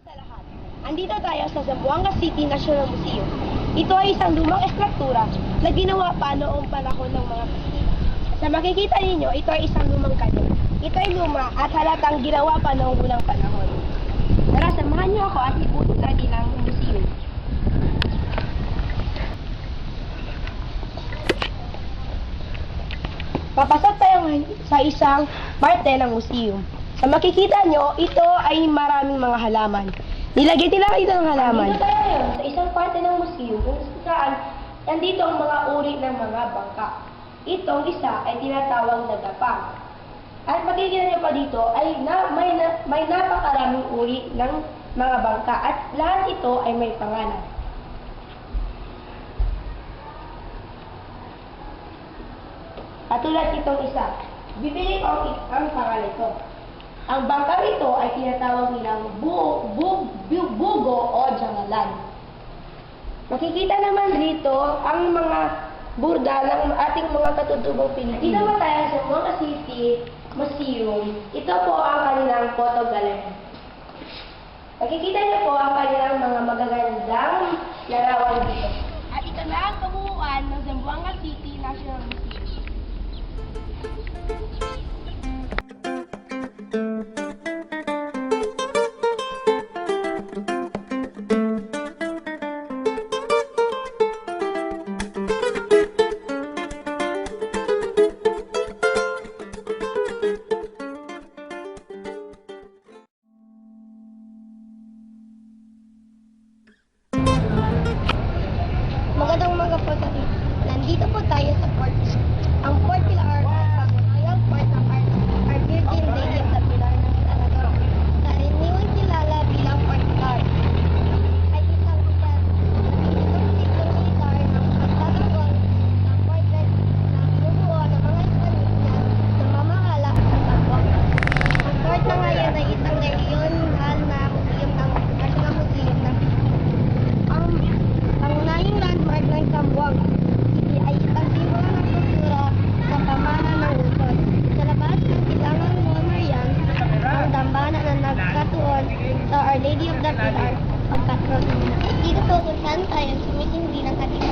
Sa lahat, andito tayo sa Zamboanga City National Museum. Ito ay isang lumang estruktura na ginawa pa noong panahon ng mga Kastila. Sa makikita ninyo, ito ay isang lumang kanyon. Ito ay luma at halatang ginawa pa noong unang panahon. Tara, samahan niyo ako at ibutin natin ang museum. Papasok tayo ngayon sa isang parte ng museum. Sa makikita nyo, ito ay maraming mga halaman. Nilagay nila ito ng halaman. Andito tayo ngayon sa isang parte ng museum kung saan nandito ang mga uri ng mga bangka. Itong isa ay tinatawag na gapang. At makikita nyo pa dito ay may napakaraming uri ng mga bangka at lahat ito ay may pangalan. Katulad itong isa, bibili ko ang pangalan ito. Ang bangka ito ay tinatawag nilang bugo o jangalan. Makikita naman dito ang mga burda ng ating mga katutubong Pilipino. Dito naman tayo sa Zamboanga City Museum. Ito po ang kanilang photo gallery. Makikita niyo po ang kanilang mga magagandang larawan dito. At ito na ang kabuuan ng Zamboanga City National Museum. Magandang umaga po sa atin. Nandito po tayo sa Port. Ang Port Pilar ay Royal Port ng our Virgin Lady of the Pilar ng Salvador. Karaniwang kilala bilang Port Pilar. Ay isang sikat itong militar ng pagtatanggol ng portrait na binubuo ng mga Spanish na namamahala sa Zamboanga. Ang port na ngayon ay isang regional na museum ng National Museum ng ang pangunahing landmark ng Zamboanga City ay isang simbolo ng kultura sa pamana ng lungsod. Sa labas ng silangang memorial, ang dambana na nagkatuon sa Our Lady of the Pilar, ang patron. Dito po kung saan tayo sumisindi ng ating